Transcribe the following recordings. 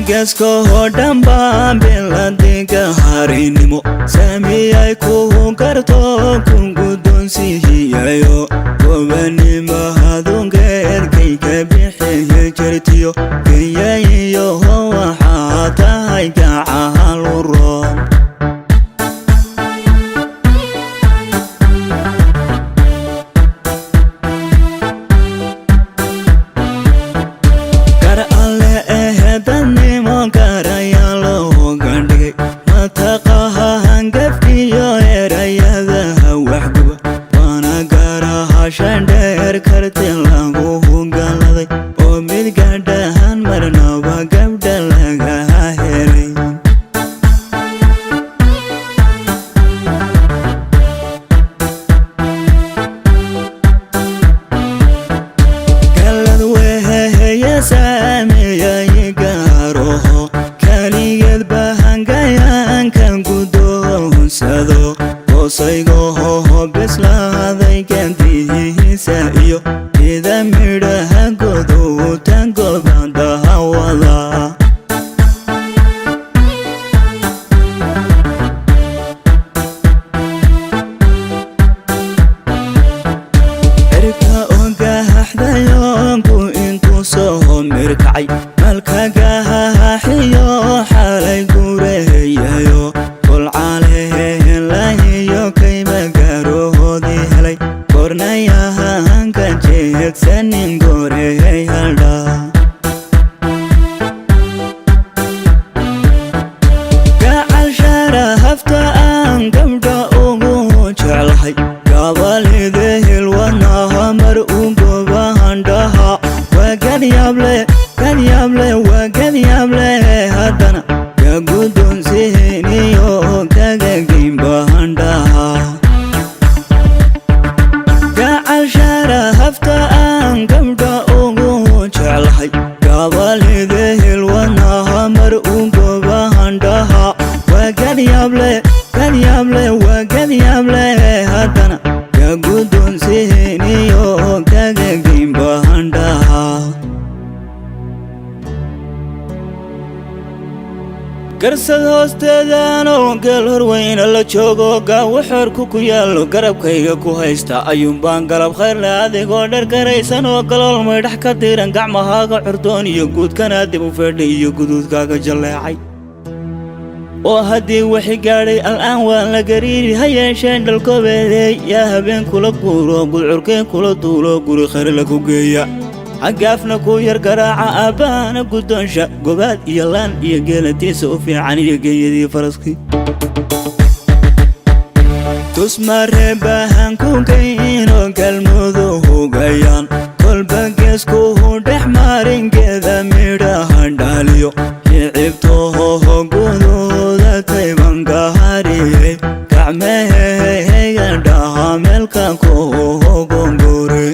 Gasko hodam bam beladinga harinimo sami ay ku garto kungudon sihiyayo wabani mahadungeer kay kabixiye jirtiyo kayayo waxa tahay gacal uron shandar kartin lagu hungaladay oo mid gaadhaan marnaba gabdha laga helay galad weheya saameyay garoho kaligad bahangayan kan gudoonsado osaygo bislaaday gandihiisa iyo ida midhaha goduutan gobanda hawada erka ogahaxdayoonku intuu soo mirkacay malka gahaxiyo xalay gureeyayo kolcaleelahiyo kayba garohoodii helay kornayahanka jeegsanin goreey haldha gacal sharahafta aan gabdha ugu jeclahay gabalide hilwanaha mar u gobahandhaha waa gadyable haddana gagudonsihiniyo kagagimbahandhaha gacal sharahafta aan gabdha ugu jeclahay gabalide hilwanaha mar u gobahandhaha waa gadyable haddana gagudonsihiniyo kagagimbahandhaha garsad hoosteedaanoo geel horweyna la joogo gaawo xoorku ku yaallo garabkayga ku haysta ayuunbaan galab khayrle adigoo dhargaraysan oo galool maydhax ka diiran gacmahaaga curdoon iyo guudkana dib u feedha iyo guduudkaaga jalleecay oo haddii wixi gaadhay al'aan waan la gariiri ha yeesheen dhalkoobeedeey yaa habeen kula guuro gudcurkeen kula duulo guri khayr lagu geeya hagaafna ku yar garaaca aabbahana guddoonsha gobaad iyo laan iyo geelatiisa u fiican iyo geeyadii faraskii tusmareebahan ku geyno galmudu hugayaan kolba geeskuhu dhex maaringeeda midhaha dhaaliyo hicibtohoho guduuda taybangahariyey gacmaheheyga dhaha meelka kuhogongore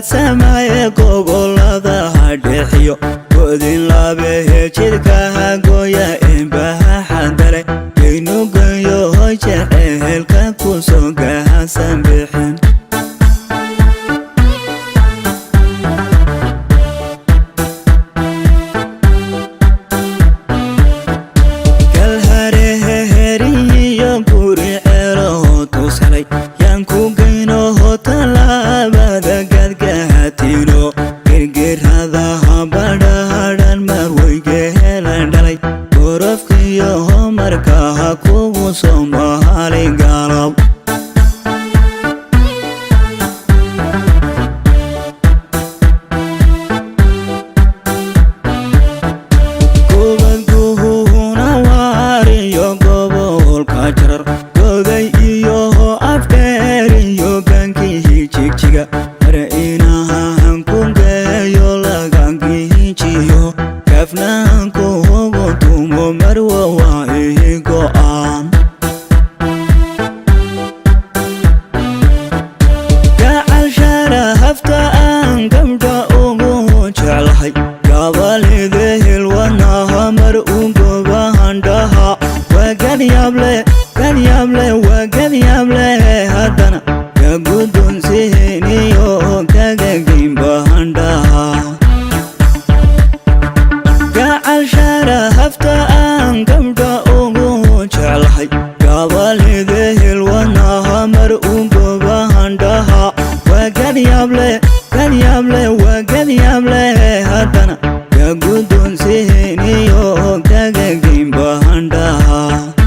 samaye goboladaha dhexiyo godin labehe jidhkaha gooya embaha xandale geynugayo hojecelka ku soo gahasan bixin kalhareheriyo guri ceeloho tusalay yaan ku geyno hotalaabada gadgahatino girgiradaha badhaadhan marweygehelan dhalay gorofkiyo homarkaha kugu soo mahali galab kubadguhun قديامله وقديامله هدنا كقدون سهنيو كقاقين بهندها قاعل شارع هفتا قمدا أوغو جعلحي قابل ذه الوناها مرؤوم بهندها وقديامله وقديامله هدنا كقدون سهنيو كقاقين بهندها